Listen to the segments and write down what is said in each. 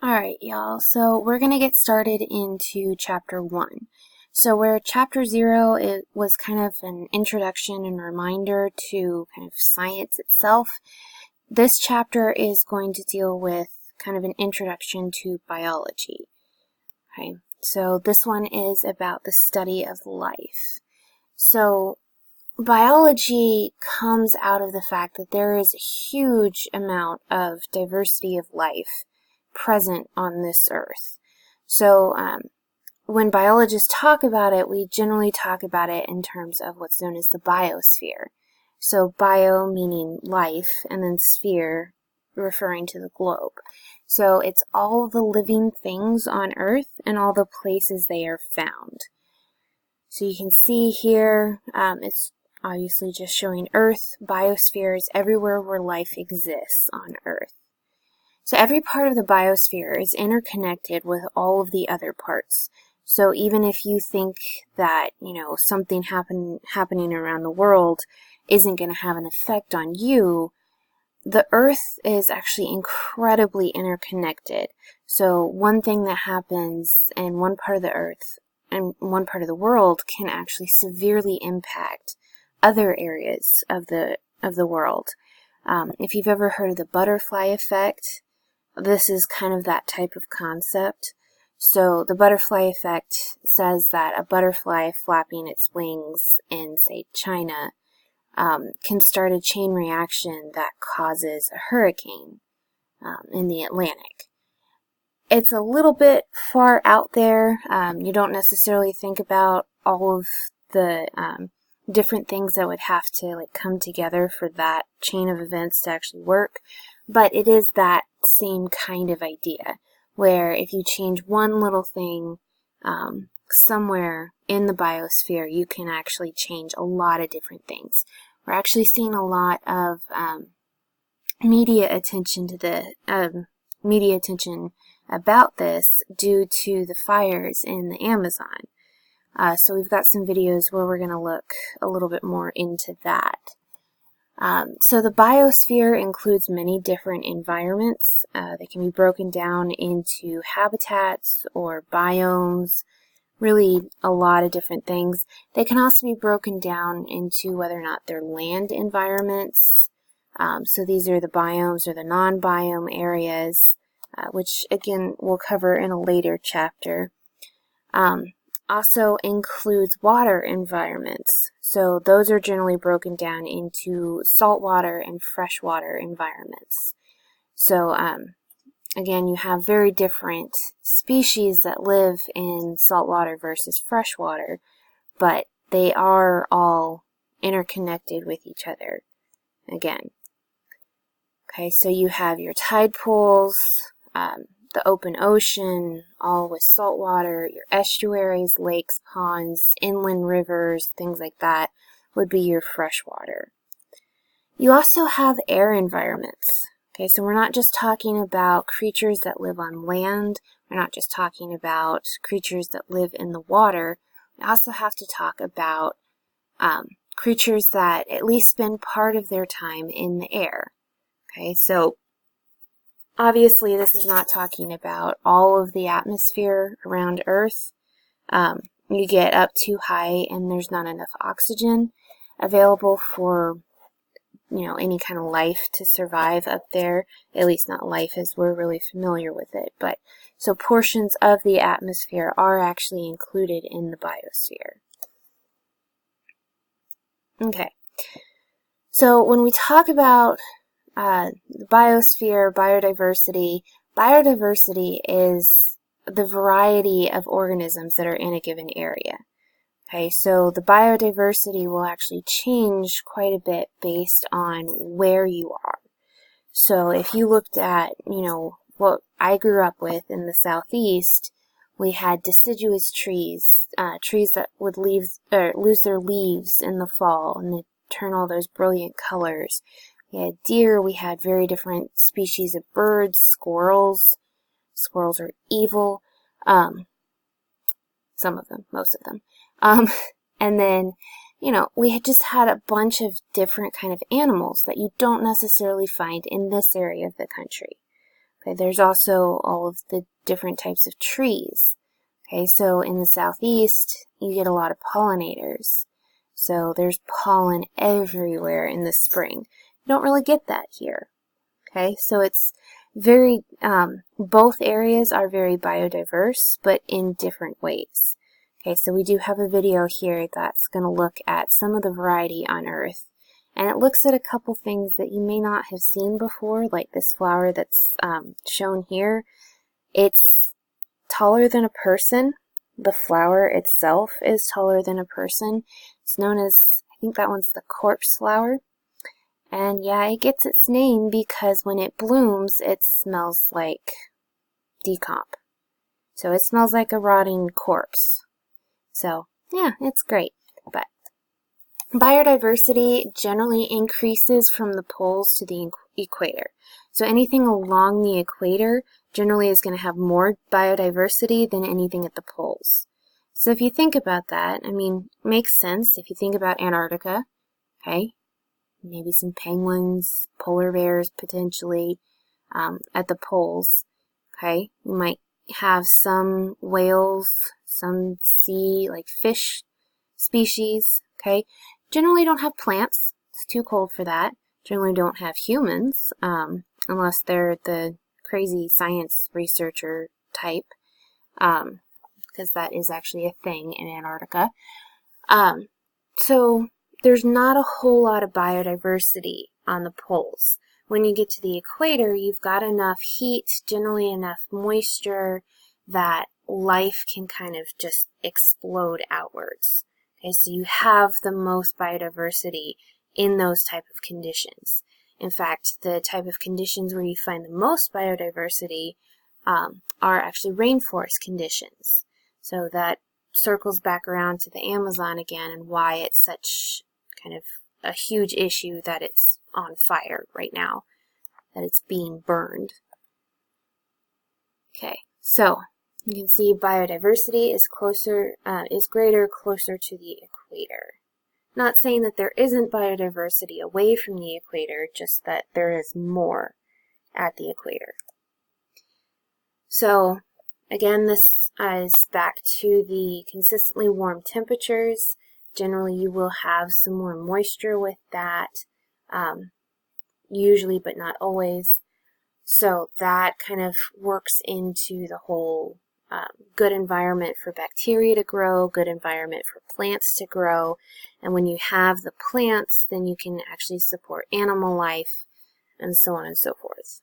Alright, y'all, so we're going to get started into Chapter 1. So where Chapter 0 it was kind of an introduction and reminder to kind of science itself, this chapter is going to deal with kind of an introduction to biology. Okay, so this one is about the study of life. So biology comes out of the fact that there is a huge amount of diversity of life present on this earth. So when biologists talk about it, we generally talk about it in terms of what's known as the biosphere. So bio meaning life, and then sphere referring to the globe. So it's all the living things on earth and all the places they are found. So you can see here, it's obviously just showing earth. Biosphere is everywhere where life exists on earth. So every part of the biosphere is interconnected with all of the other parts. So even if you think that, something happening around the world isn't going to have an effect on you, the earth is actually incredibly interconnected. So one thing that happens in one part of the earth and one part of the world can actually severely impact other areas of the world. If you've ever heard of the butterfly effect, this is kind of that type of concept. So the butterfly effect says that a butterfly flapping its wings in, say, China can start a chain reaction that causes a hurricane in the Atlantic. It's a little bit far out there. You don't necessarily think about all of the different things that would have to come together for that chain of events to actually work. But it is that same kind of idea, where if you change one little thing somewhere in the biosphere, you can actually change a lot of different things. We're actually seeing a lot of media attention about this due to the fires in the Amazon. So we've got some videos where we're going to look a little bit more into that. So the biosphere includes many different environments. They can be broken down into habitats or biomes, really a lot of different things. They can also be broken down into whether or not they're land environments. So these are the biomes or the non-biome areas, which again we'll cover in a later chapter. Also includes water environments. So those are generally broken down into saltwater and freshwater environments. So again, you have very different species that live in saltwater versus freshwater, but they are all interconnected with each other again. Okay, so you have your tide pools, the open ocean, all with salt water, your estuaries, lakes, ponds, inland rivers, things like that would be your freshwater. You also have air environments. Okay, so we're not just talking about creatures that live on land, we're not just talking about creatures that live in the water, we also have to talk about creatures that at least spend part of their time in the air. Okay, so obviously, this is not talking about all of the atmosphere around Earth. You get up too high and there's not enough oxygen available for, any kind of life to survive up there. At least not life as we're really familiar with it. But so portions of the atmosphere are actually included in the biosphere. Okay. So when we talk about the biosphere, biodiversity is the variety of organisms that are in a given area. Okay, so the biodiversity will actually change quite a bit based on where you are. So if you looked at, what I grew up with in the southeast, we had deciduous trees, trees that would lose their leaves in the fall and they turn all those brilliant colors. We had deer, we had very different species of birds, squirrels. Squirrels are evil. Some of them, most of them. And then, we had just had a bunch of different kind of animals that you don't necessarily find in this area of the country. Okay, there's also all of the different types of trees. Okay, so in the southeast, you get a lot of pollinators. So there's pollen everywhere in the spring. You don't really get that here. Okay, so it's very, both areas are very biodiverse, but in different ways. Okay, so we do have a video here that's going to look at some of the variety on Earth. And it looks at a couple things that you may not have seen before, like this flower that's shown here. It's taller than a person. The flower itself is taller than a person. It's known as, I think that one's the corpse flower. And yeah, it gets its name because when it blooms, it smells like decomp. So it smells like a rotting corpse. So yeah, it's great. But biodiversity generally increases from the poles to the equator. So anything along the equator generally is going to have more biodiversity than anything at the poles. So if you think about that, I mean, it makes sense. If you think about Antarctica, okay, maybe some penguins, polar bears potentially at the poles, okay, you might have some whales, some sea, like fish species, okay. Generally don't have plants. It's too cold for that. Generally don't have humans, unless they're the crazy science researcher type, because that is actually a thing in Antarctica. So there's not a whole lot of biodiversity on the poles. When you get to the equator, you've got enough heat, generally enough moisture, that life can kind of just explode outwards. Okay, so you have the most biodiversity in those type of conditions. In fact, the type of conditions where you find the most biodiversity are actually rainforest conditions. So that circles back around to the Amazon again and why it's such kind of a huge issue that it's on fire right now, that it's being burned. Okay, so you can see biodiversity is greater closer to the equator. Not saying that there isn't biodiversity away from the equator, just that there is more at the equator. So again, this is back to the consistently warm temperatures. Generally, you will have some more moisture with that, usually, but not always. So that kind of works into the whole good environment for bacteria to grow, good environment for plants to grow. And when you have the plants, then you can actually support animal life and so on and so forth.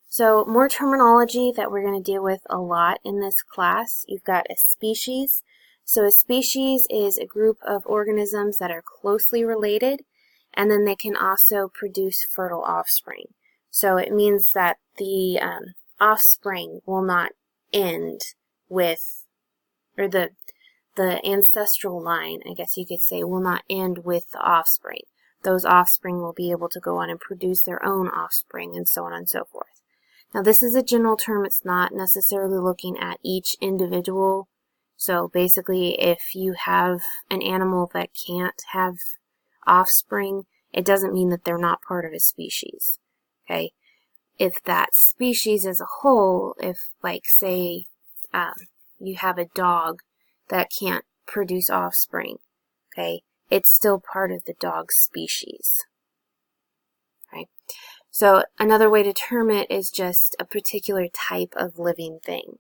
So more terminology that we're going to deal with a lot in this class. You've got a species. So a species is a group of organisms that are closely related, and then they can also produce fertile offspring. So it means that the offspring will not end with, or the ancestral line, I guess you could say, will not end with the offspring. Those offspring will be able to go on and produce their own offspring and so on and so forth. Now this is a general term. It's not necessarily looking at each individual. So basically, if you have an animal that can't have offspring, it doesn't mean that they're not part of a species. Okay? If that species as a whole, if like say you have a dog that can't produce offspring, okay, it's still part of the dog species. Right? So another way to term it is just a particular type of living thing.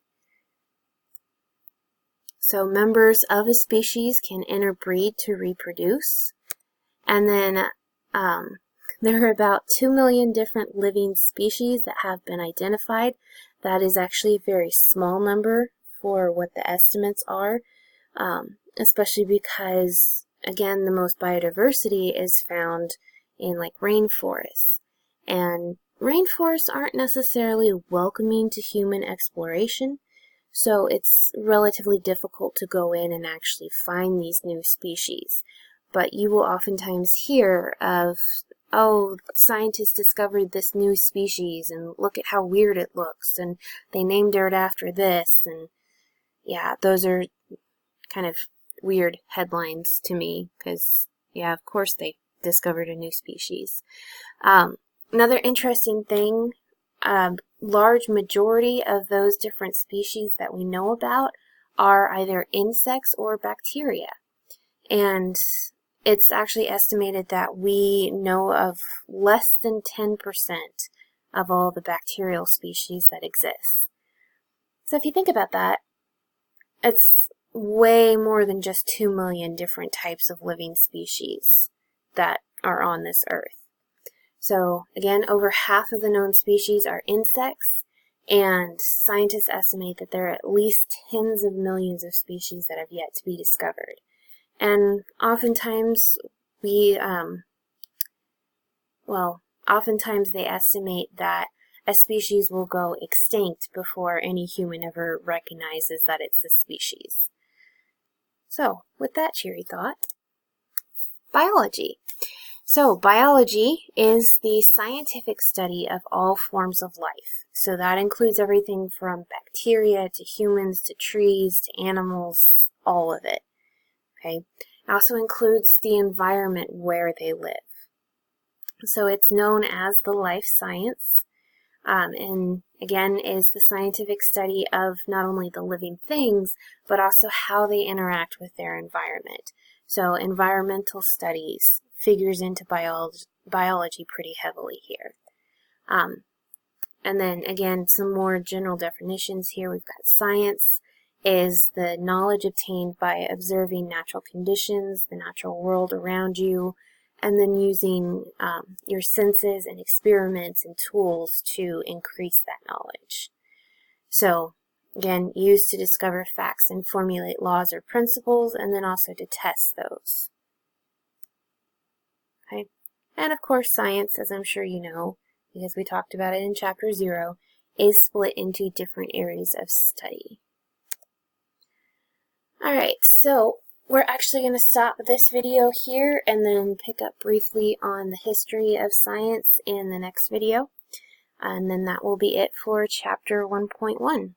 So members of a species can interbreed to reproduce, and then there are about 2 million different living species that have been identified. That is actually a very small number for what the estimates are, especially because, again, the most biodiversity is found in like rainforests. And rainforests aren't necessarily welcoming to human exploration, so it's relatively difficult to go in and actually find these new species. But you will oftentimes hear of, oh, scientists discovered this new species, and look at how weird it looks, and they named it after this, and yeah, those are kind of weird headlines to me, because, yeah, of course they discovered a new species. Another interesting thing large majority of those different species that we know about are either insects or bacteria. And it's actually estimated that we know of less than 10% of all the bacterial species that exist. So if you think about that, it's way more than just 2 million different types of living species that are on this earth. So again, over half of the known species are insects, and scientists estimate that there are at least tens of millions of species that have yet to be discovered. And oftentimes oftentimes they estimate that a species will go extinct before any human ever recognizes that it's a species. So, with that cheery thought, biology. So, biology is the scientific study of all forms of life. So that includes everything from bacteria to humans to trees to animals, all of it. Okay. It also includes the environment where they live. So it's known as the life science, and again is the scientific study of not only the living things, but also how they interact with their environment. So environmental studies figures into biology pretty heavily here. And then again, some more general definitions here. We've got science is the knowledge obtained by observing natural conditions, the natural world around you, and then using your senses and experiments and tools to increase that knowledge. So, again, used to discover facts and formulate laws or principles, and then also to test those. Okay, and of course science, as I'm sure you know, because we talked about it in Chapter 0, is split into different areas of study. Alright, so we're actually going to stop this video here and then pick up briefly on the history of science in the next video. And then that will be it for Chapter 1.1.